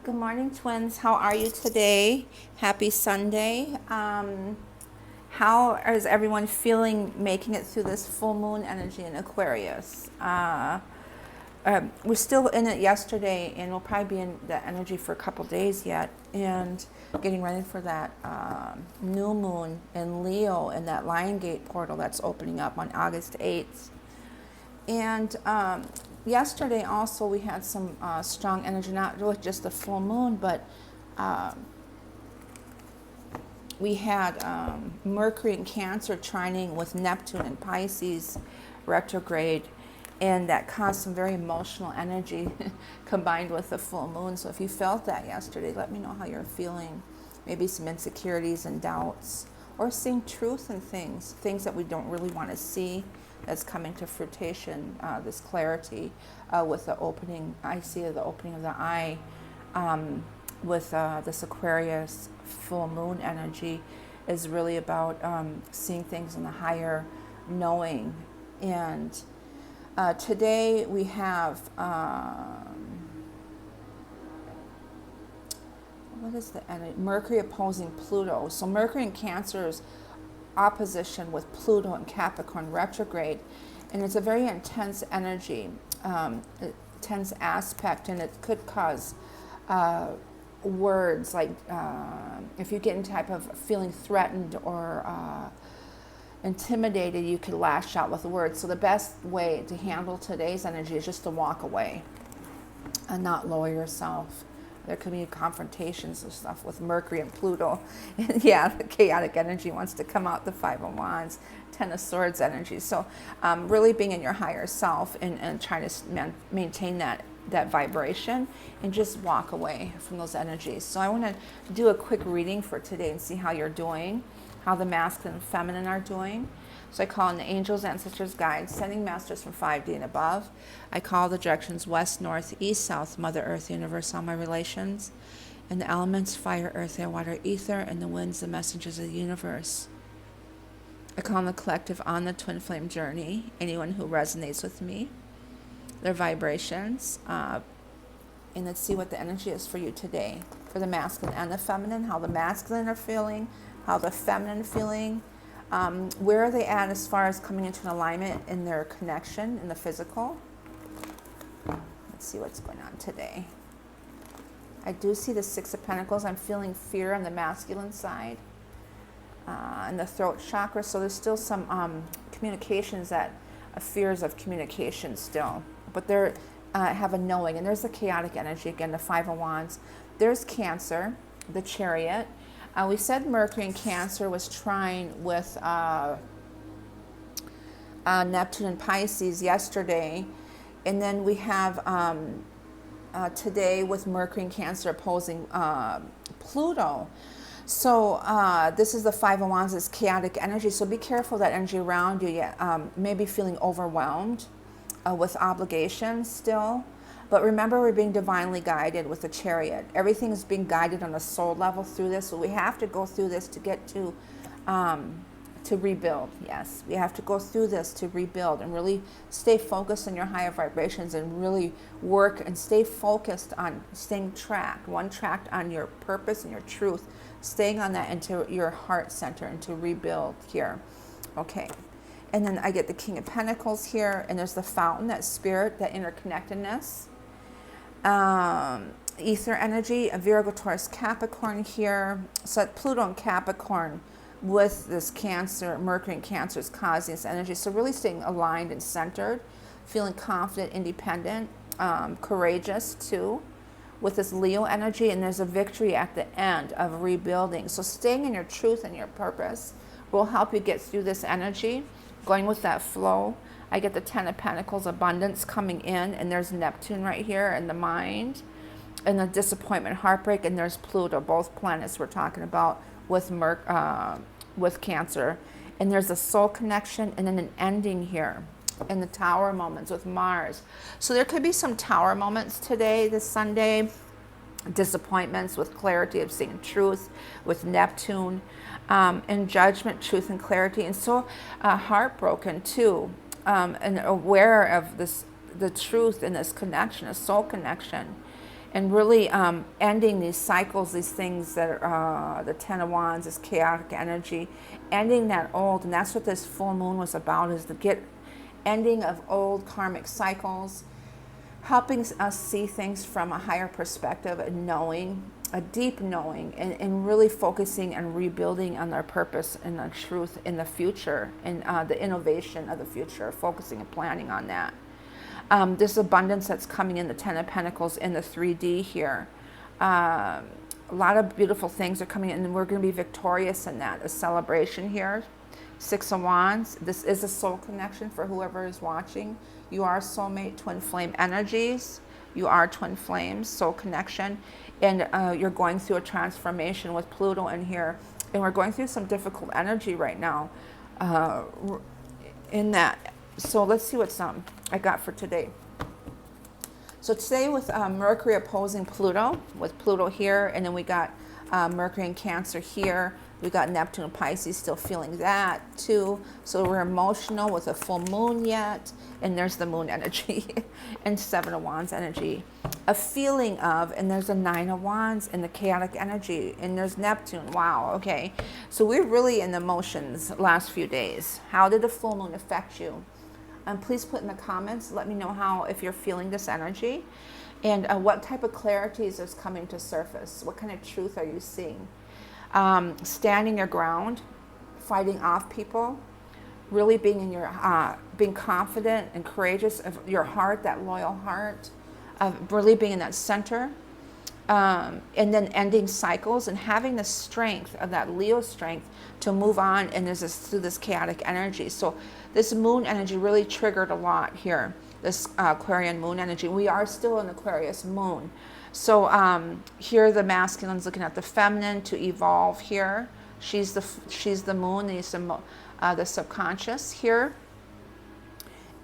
Good morning, twins. How are you today? Happy Sunday. How is everyone feeling making it through this full moon energy in Aquarius? We're still in it yesterday, and we'll probably be in that energy for a couple days yet, and getting ready for that new moon in Leo in that Lion Gate portal that's opening up on August 8th. And yesterday also we had some strong energy, not really just the full moon, but we had Mercury in Cancer trining with Neptune in Pisces retrograde, and that caused some very emotional energy combined with the full moon. So if you felt that yesterday, let me know how you're feeling. Maybe some insecurities and doubts, or seeing truth in things that we don't really want to see that's coming to fruition, this clarity with the opening. I see the opening of the eye with this Aquarius full moon energy is really about seeing things in the higher knowing. And today we have, what is the energy? Mercury opposing Pluto. So Mercury in Cancer's opposition with Pluto and Capricorn retrograde, and it's a very intense energy, intense aspect, and it could cause words like if you get in type of feeling threatened or intimidated, you could lash out with words. So the best way to handle today's energy is just to walk away and not lower yourself. There could be confrontations and stuff with Mercury and Pluto. And yeah, the chaotic energy wants to come out, the Five of Wands, Ten of Swords energy. So really being in your higher self and trying to maintain that vibration and just walk away from those energies. So I want to do a quick reading for today and see how you're doing, how the masculine and feminine are doing. So I call in the angels, ancestors, guides, sending masters from 5D and above. I call the directions west, north, east, south, Mother Earth, universe, all my relations, and the elements, fire, earth, air, water, ether, and the winds, the messengers of the universe. I call on the collective on the twin flame journey, anyone who resonates with me, their vibrations, and let's see what the energy is for you today, for the masculine and the feminine, how the masculine are feeling, how the feminine feeling. Where are they at as far as coming into an alignment in their connection in the physical? Let's see what's going on today. I do see the Six of Pentacles. I'm feeling fear on the masculine side and the throat chakra. So there's still some communications that fears of communication still, but they're have a knowing. And there's the chaotic energy again, the Five of Wands. There's Cancer, the Chariot. We said Mercury in Cancer was trine with Neptune and Pisces yesterday. And then we have today with Mercury in Cancer opposing Pluto. So this is the Five of Wands, this chaotic energy. So be careful that energy around you. Maybe feeling overwhelmed with obligations still. But remember, we're being divinely guided with the Chariot. Everything is being guided on a soul level through this. So we have to go through this to get to rebuild. Yes, we have to go through this to rebuild and really stay focused on your higher vibrations and really work and stay focused on staying tracked, one tracked on your purpose and your truth, staying on that into your heart center and to rebuild here. Okay. And then I get the King of Pentacles here, and there's the fountain, that spirit, that interconnectedness. Ether energy, a Virgo, Taurus, Capricorn here. So Pluto and Capricorn with this Cancer, Mercury and Cancer is causing this energy. So really staying aligned and centered, feeling confident, independent, courageous too, with this Leo energy. And there's a victory at the end of rebuilding. So staying in your truth and your purpose will help you get through this energy, going with that flow. I get the Ten of Pentacles, abundance coming in, and there's Neptune right here in the mind, and the disappointment, heartbreak, and there's Pluto, both planets we're talking about with Cancer. And there's a soul connection and then an ending here in the Tower moments with Mars. So there could be some Tower moments today, this Sunday, disappointments with clarity of seeing truth with Neptune, and judgment, truth, and clarity, and so heartbroken too, and aware of this, the truth in this connection, a soul connection, and really ending these cycles, these things that are the Ten of Wands, this chaotic energy, ending that old, and that's what this full moon was about, is the ending of old karmic cycles, helping us see things from a higher perspective, and knowing, a deep knowing, and really focusing and rebuilding on their purpose and the truth in the future, and the innovation of the future, focusing and planning on that. This abundance that's coming in the Ten of Pentacles in the 3D here. A lot of beautiful things are coming in, and we're going to be victorious in that. A celebration here. Six of Wands. This is a soul connection for whoever is watching. You are soulmate, twin flame energies. You are twin flames, soul connection. And you're going through a transformation with Pluto in here. And we're going through some difficult energy right now in that. So let's see what's I got for today. So today with Mercury opposing Pluto, with Pluto here, and then we got Mercury in Cancer here. We got Neptune and Pisces still feeling that too. So we're emotional with a full moon yet. And there's the moon energy and Seven of Wands energy. A feeling of, and there's a Nine of Wands and the chaotic energy. And there's Neptune. Wow, okay. So we're really in the emotions last few days. How did the full moon affect you? Please put in the comments, let me know how, if you're feeling this energy, and what type of clarities is coming to surface. What kind of truth are you seeing? Standing your ground, fighting off people, really being in your, being confident and courageous of your heart, that loyal heart, of really being in that center, and then ending cycles and having the strength of that Leo strength to move on, and there's this, through this chaotic energy. So this moon energy really triggered a lot here, this Aquarian moon energy. We are still in Aquarius moon. So here the masculine's looking at the feminine to evolve here. She's the moon, the subconscious here.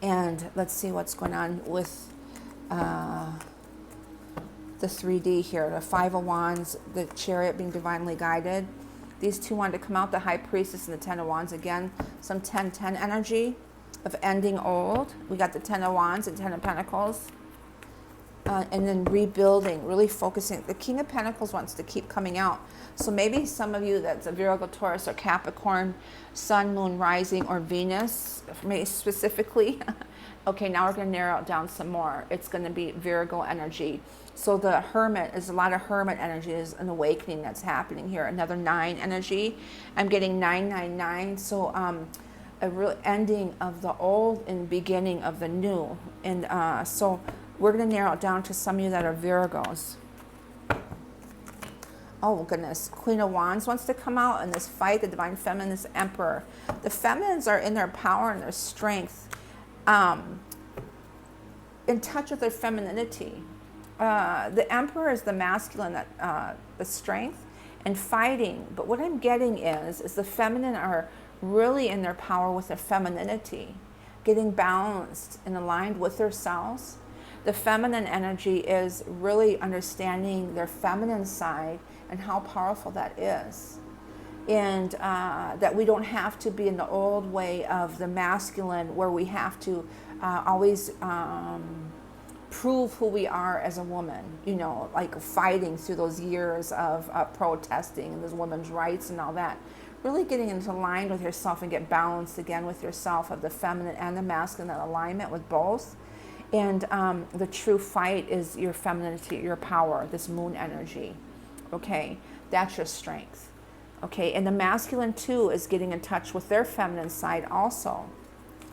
And let's see what's going on with the 3D here. The Five of Wands, the Chariot being divinely guided. These two wanted to come out, the High Priestess and the Ten of Wands. Again, some 10-10 energy of ending old. We got the Ten of Wands and Ten of Pentacles. And then rebuilding, really focusing. The King of Pentacles wants to keep coming out. So maybe some of you that's a Virgo, Taurus, or Capricorn, Sun, Moon, Rising, or Venus, maybe specifically. Okay, now we're going to narrow it down some more. It's going to be Virgo energy. So the Hermit, is a lot of Hermit energy, is an awakening that's happening here. Another 9 energy. I'm getting 999. So a real ending of the old and beginning of the new. And so we're going to narrow it down to some of you that are Virgos. Oh, goodness. Queen of Wands wants to come out in this fight, the Divine Feminine, this Emperor. The Feminines are in their power and their strength, in touch with their femininity. The Emperor is the masculine, the strength and fighting. But what I'm getting is the feminine are really in their power with their femininity, getting balanced and aligned with themselves. The feminine energy is really understanding their feminine side and how powerful that is. And that we don't have to be in the old way of the masculine where we have to always prove who we are as a woman, you know, like fighting through those years of protesting and those women's rights and all that. Really getting into line with yourself and get balanced again with yourself, of the feminine and the masculine, that alignment with both. And the true fight is your femininity, your power, this moon energy. Okay, that's your strength. Okay, and the masculine too is getting in touch with their feminine side also.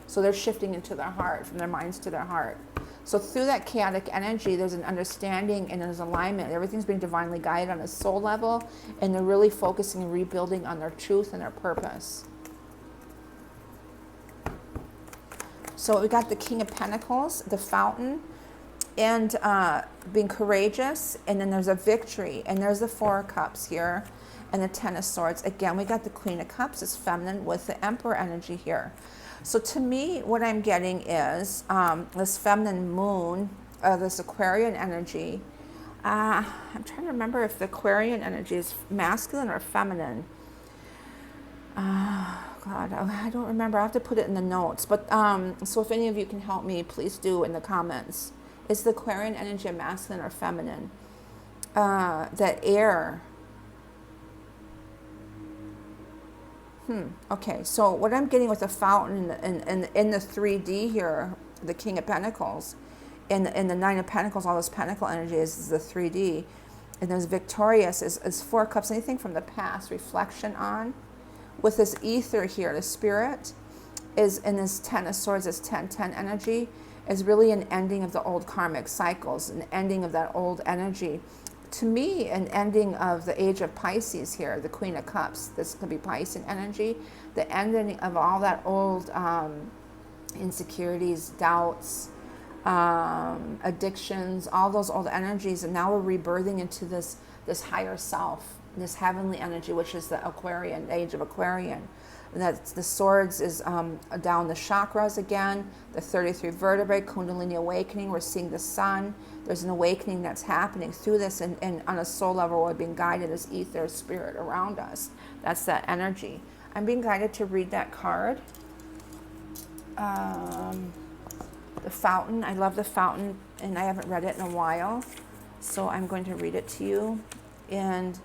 So they're shifting into their heart, from their minds to their heart. So through that chaotic energy, there's an understanding and there's alignment. Everything's being divinely guided on a soul level, and they're really focusing and rebuilding on their truth and their purpose. So we got the King of Pentacles, the Fountain, and being courageous, and then there's a victory, and there's the Four of Cups here, and the Ten of Swords. Again, we got the Queen of Cups, is feminine, with the Emperor energy here. So to me, what I'm getting is this feminine moon, this Aquarian energy. I'm trying to remember if the Aquarian energy is masculine or feminine. God, I don't remember. I have to put it in the notes. But so if any of you can help me, please do in the comments. Is the Aquarian energy a masculine or feminine? That air. Okay, so what I'm getting with the fountain in the 3D here, the King of Pentacles, in the Nine of Pentacles, all this pentacle energy is the 3D. And there's victorious is 4 cups, anything from the past, reflection on. With this ether here, the spirit is in this 10 of swords, this 10-10 energy, is really an ending of the old karmic cycles, an ending of that old energy. To me, an ending of the age of Pisces here, the Queen of Cups. This could be Piscean energy. The ending of all that old insecurities, doubts, addictions, all those old energies. And now we're rebirthing into this higher self, this heavenly energy, which is the Aquarian, the age of Aquarian. And that's the swords is down the chakras again, the 33 vertebrae, Kundalini awakening. We're seeing the sun. There's an awakening that's happening through this, and on a soul level, we're being guided as ether, spirit around us. That's that energy. I'm being guided to read that card. The fountain. I love the fountain, and I haven't read it in a while, so I'm going to read it to you. And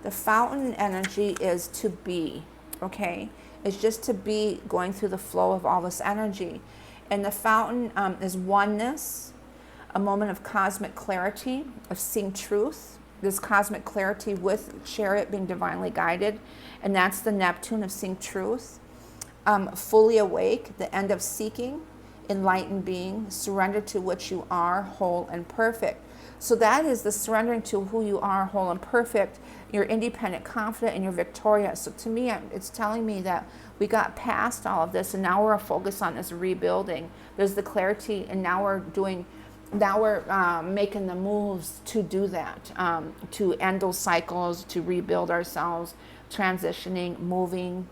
the fountain energy is to be, okay? It's just to be, going through the flow of all this energy. And the fountain is oneness, a moment of cosmic clarity, of seeing truth. This cosmic clarity with chariot being divinely guided. And that's the Neptune of seeing truth. Fully awake, the end of seeking, enlightened being, surrender to which you are, whole and perfect. So that is the surrendering to who you are, whole and perfect. You're independent, confident, and you're victorious. So to me, it's telling me that we got past all of this, and now we're focused on this rebuilding. There's the clarity, and now we're making the moves to do that, to end those cycles, to rebuild ourselves, transitioning, moving.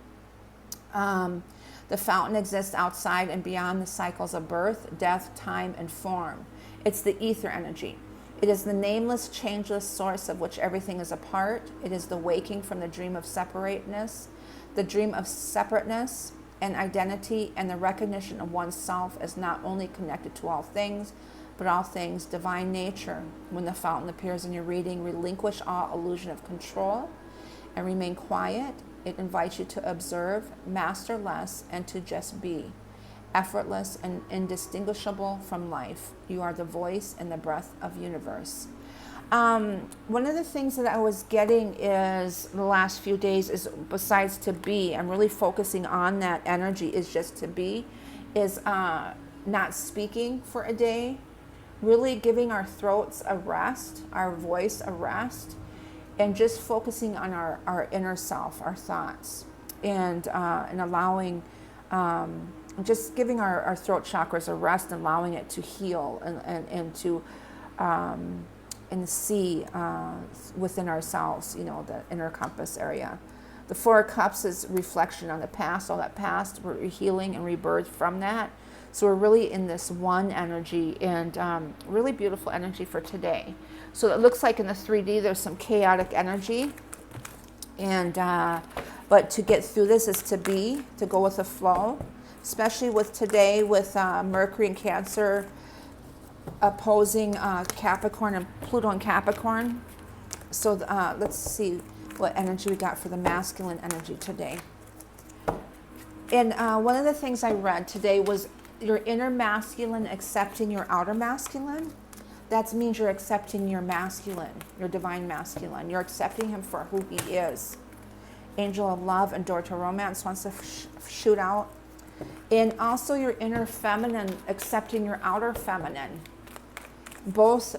The fountain exists outside and beyond the cycles of birth, death, time, and form. It's the ether energy. It is the nameless, changeless source of which everything is a part. It is the waking from the dream of separateness, the dream of separateness and identity, and the recognition of oneself as not only connected to all things, but all things divine nature. When the fountain appears in your reading, relinquish all illusion of control and remain quiet. It invites you to observe, master less, and to just be. Effortless and indistinguishable from life. You are the voice and the breath of universe. One of the things that I was getting is the last few days is, besides to be, I'm really focusing on that energy, is just to be, is not speaking for a day, really giving our throats a rest, our voice a rest, and just focusing on our inner self, our thoughts, and allowing, just giving our throat chakras a rest, and allowing it to heal and to and see within ourselves, the inner compass area. The 4 of Cups is reflection on the past, all that past, we're healing and rebirth from that. So we're really in this one energy, and really beautiful energy for today. So it looks like in the 3D there's some chaotic energy, and but to get through this is to be, to go with the flow, especially with today with Mercury and Cancer opposing Capricorn and Pluto and Capricorn. So let's see what energy we got for the masculine energy today. And one of the things I read today was your inner masculine accepting your outer masculine. That means you're accepting your masculine, your divine masculine. You're accepting him for who he is. Angel of love and door to romance wants to shoot out. And also your inner feminine accepting your outer feminine. Both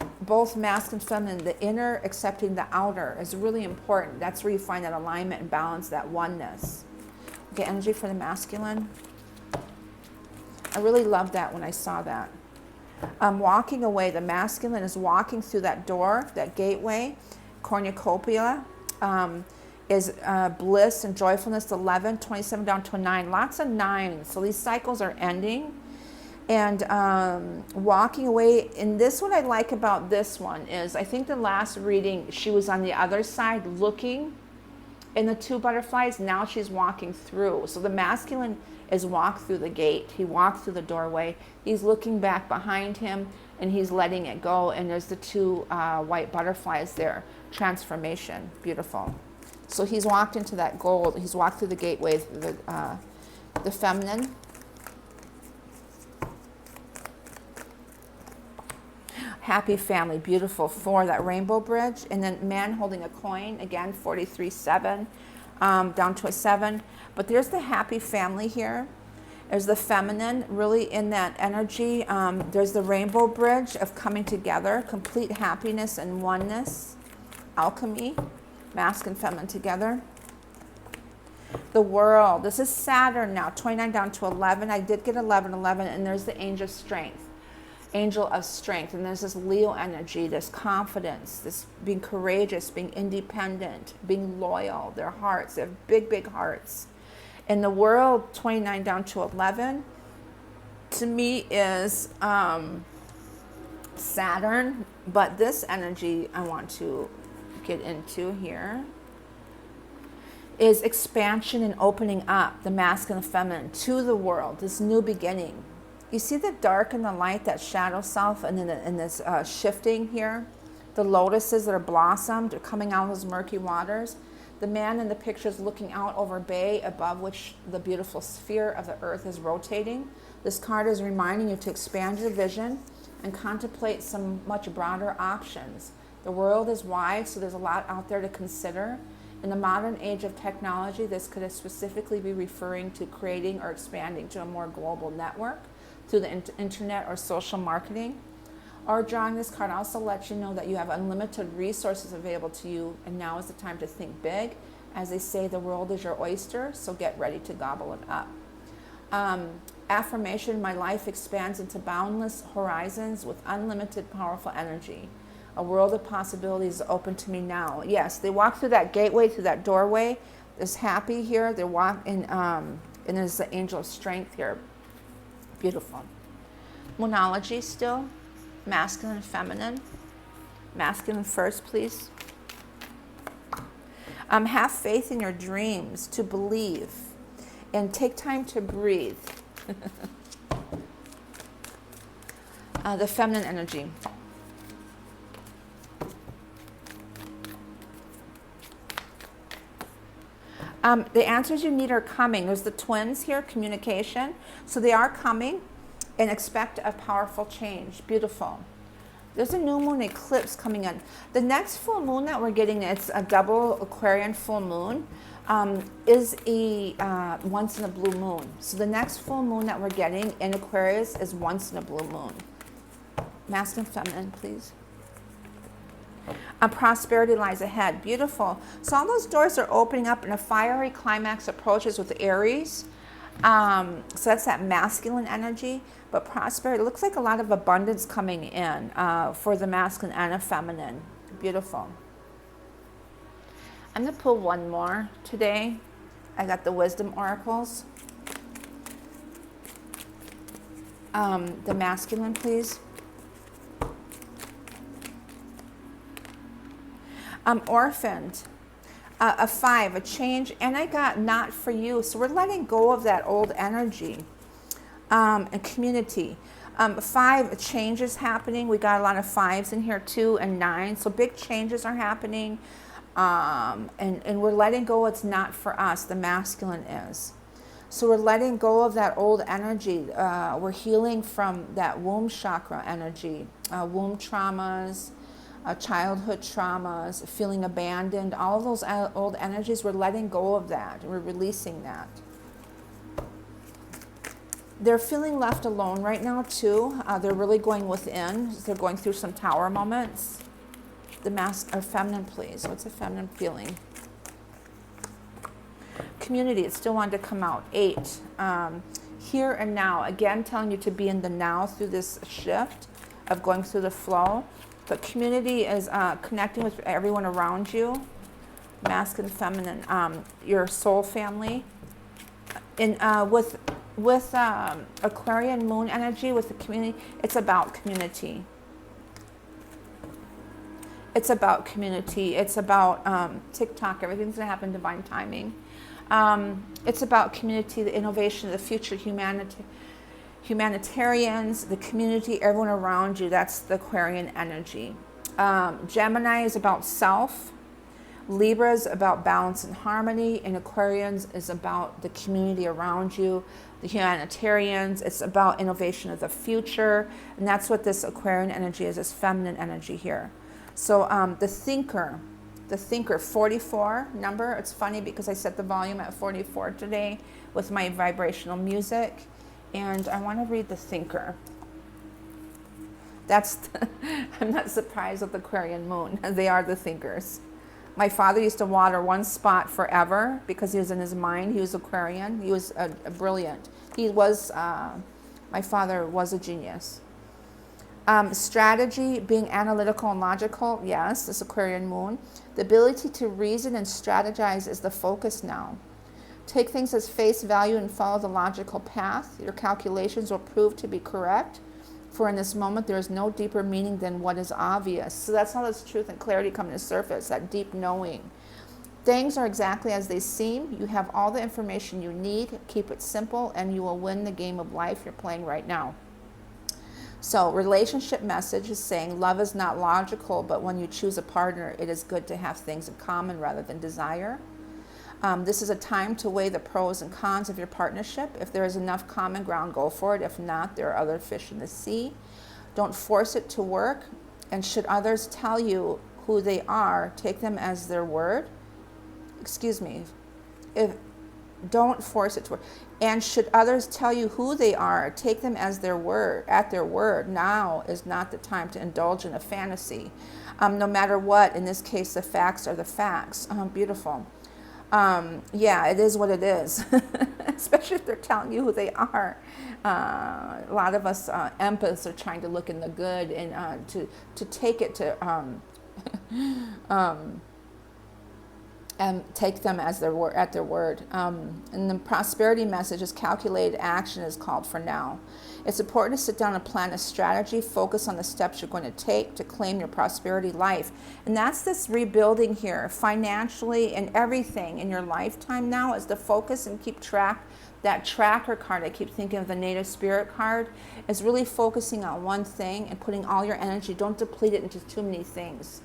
masculine and feminine, the inner accepting the outer is really important. That's where you find that alignment and balance, that oneness. Okay, energy for the masculine. I really loved that when I saw that. Walking away, the masculine is walking through that door, that gateway. Cornucopia is bliss and joyfulness, 11, 27 down to a 9. Lots of 9s. So these cycles are ending. And walking away. And this, what I like about this one is, I think the last reading, she was on the other side looking in the 2 butterflies. Now she's walking through. So the masculine is walked through the gate. He walked through the doorway. He's looking back behind him and he's letting it go. And there's the two white butterflies there. Transformation, beautiful. So he's walked into that gold. He's walked through the gateway, the feminine. Happy family, beautiful. 4, that rainbow bridge. And then man holding a coin, again, 43-7, down to a 7. But there's the happy family here. There's the feminine, really in that energy. There's the rainbow bridge of coming together, complete happiness and oneness. Alchemy, masculine and feminine together. The world, this is Saturn now, 29 down to 11. I did get 11, and there's the angel of strength. Angel of strength, and there's this Leo energy, this confidence, this being courageous, being independent, being loyal, their hearts, they have big, big hearts. In the world, 29 down to 11, to me is Saturn, but this energy I want to get into here is expansion and opening up, the masculine and feminine, to the world, this new beginning. You see the dark and the light, that shadow self, and then in this shifting here. The lotuses that are blossomed are coming out of those murky waters. The man in the picture is looking out over a bay above which the beautiful sphere of the earth is rotating. This card is reminding you to expand your vision and contemplate some much broader options. The world is wide, so there's a lot out there to consider. In the modern age of technology, this could specifically be referring to creating or expanding to a more global network through the internet or social marketing. Or drawing this card also lets you know that you have unlimited resources available to you, and now is the time to think big. As they say, the world is your oyster, so get ready to gobble it up. Affirmation, my life expands into boundless horizons with unlimited powerful energy. A world of possibilities is open to me now. Yes, they walk through that gateway, through that doorway. There's happy here. They walk in, and there's the angel of strength here. Beautiful. Moonology still. Masculine and feminine. Masculine first, please. Have faith in your dreams, to believe, and take time to breathe. The feminine energy. The answers you need are coming. There's the twins here, communication. So they are coming, and expect a powerful change. Beautiful. There's a new moon eclipse coming in. The next full moon that we're getting, it's a double Aquarian full moon, is a once in a blue moon. So the next full moon that we're getting in Aquarius is once in a blue moon. Masculine, feminine, please. Prosperity lies ahead. Beautiful. So all those doors are opening up, and a fiery climax approaches with Aries. So that's that masculine energy. But prosperity, it looks like a lot of abundance coming in for the masculine and the feminine. Beautiful. I'm going to pull one more today. I got the wisdom oracles. The masculine, please. Orphaned, a 5, a change, and I got not for you. So we're letting go of that old energy. And community. 5, changes happening. We got a lot of 5s in here, 2 and 9. So big changes are happening. And we're letting go. It's not for us. The masculine is. So we're letting go of that old energy. We're healing from that womb chakra energy, womb traumas, childhood traumas, feeling abandoned, all of those old energies. We're letting go of that. We're releasing that. They're feeling left alone right now too. They're really going within. They're going through some tower moments. The feminine, please. What's a feminine feeling? Community, it still wanted to come out. 8, here and now. Again, telling you to be in the now through this shift of going through the flow. But community is connecting with everyone around you. Masculine, feminine, your soul family. And with Aquarian moon energy, with the community, it's about community. It's about community. It's about TikTok. Everything's going to happen divine timing. It's about community, the innovation of the future, humanity. Humanitarians, the community, everyone around you, that's the Aquarian energy. Gemini is about self. Libra is about balance and harmony, and Aquarians is about the community around you. The humanitarians, it's about innovation of the future, and that's what this Aquarian energy is, this feminine energy here. So the thinker, 44 number, it's funny because I set the volume at 44 today with my vibrational music, and I want to read the thinker. I'm not surprised with the Aquarian moon. They are the thinkers. My father used to water one spot forever because he was in his mind. He was Aquarian. He was a brilliant. My father was a genius. Strategy, being analytical and logical, yes, this Aquarian moon. The ability to reason and strategize is the focus now. Take things as face value and follow the logical path. Your calculations will prove to be correct. For in this moment, there is no deeper meaning than what is obvious. So that's how this truth and clarity come to surface, that deep knowing. Things are exactly as they seem. You have all the information you need. Keep it simple, and you will win the game of life you're playing right now. So relationship message is saying love is not logical, but when you choose a partner, it is good to have things in common rather than desire. This is a time to weigh the pros and cons of your partnership. If there is enough common ground, go for it. If not, there are other fish in the sea. Don't force it to work. And should others tell you who they are, take them as their word. Don't force it to work. And should others tell you who they are, take them as their word, at their word. Now is not the time to indulge in a fantasy. No matter what, in this case, the facts are the facts. Beautiful. Yeah, it is what it is, especially if they're telling you who they are. A lot of us empaths are trying to look in the good and to take it to and take them as at their word. And the prosperity message is calculated action is called for now. It's important to sit down and plan a strategy, focus on the steps you're going to take to claim your prosperity life. And that's this rebuilding here, financially and everything in your lifetime now is to focus and keep track. That tracker card, I keep thinking of the native spirit card, is really focusing on one thing and putting all your energy. Don't deplete it into too many things.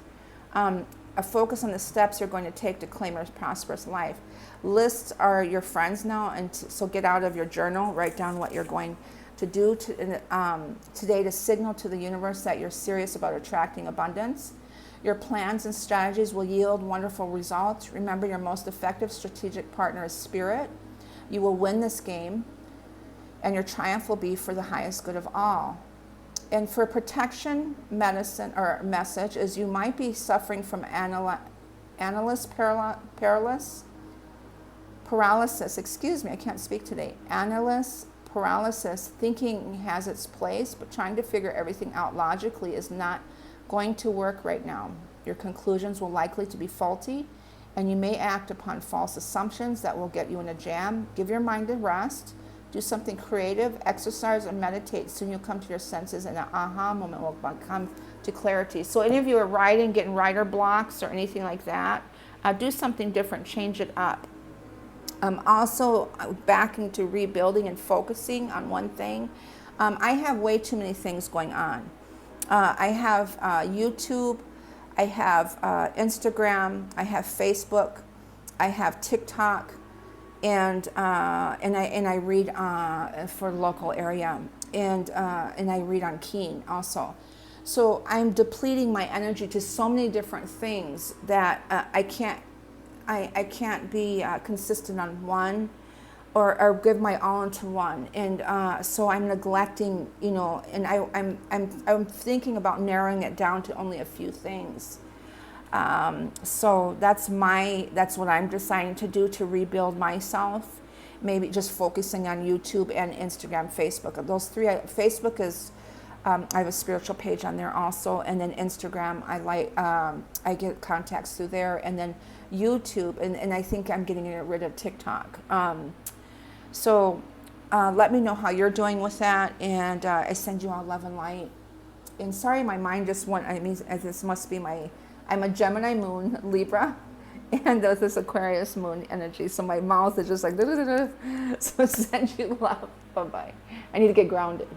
A focus on the steps you're going to take to claim a prosperous life. Lists are your friends now, and so get out of your journal, write down what you're going to do today to signal to the universe that you're serious about attracting abundance. Your plans and strategies will yield wonderful results. Remember, your most effective strategic partner is spirit. You will win this game, and your triumph will be for the highest good of all. And for protection, medicine or message is you might be suffering from analysis paralysis. Excuse me, I can't speak today. Analysis paralysis. Thinking has its place, but trying to figure everything out logically is not going to work right now. Your conclusions will likely to be faulty, and you may act upon false assumptions that will get you in a jam. Give your mind a rest. Do something creative, exercise or meditate. Soon you'll come to your senses and an aha moment will come to clarity. So any of you are writing, getting writer blocks or anything like that, do something different, change it up. Also back into rebuilding and focusing on one thing. I have way too many things going on. I have YouTube, I have Instagram, I have Facebook, I have TikTok, and I read for local area, and I read on Keen also. So I'm depleting my energy to so many different things that I can't be consistent on one, or give my all into one, and so I'm neglecting, and I'm thinking about narrowing it down to only a few things. So that's what I'm deciding to do to rebuild myself. Maybe just focusing on YouTube and Instagram, Facebook. Those three. Facebook is, I have a spiritual page on there also, and then Instagram, I get contacts through there, and then YouTube, and I think I'm getting rid of TikTok. So let me know how you're doing with that, and I send you all love and light. And sorry, my mind just went. I mean, this must be I'm a Gemini moon, Libra, and this Aquarius moon energy. So my mouth is just like, so send you love. Bye-bye. I need to get grounded.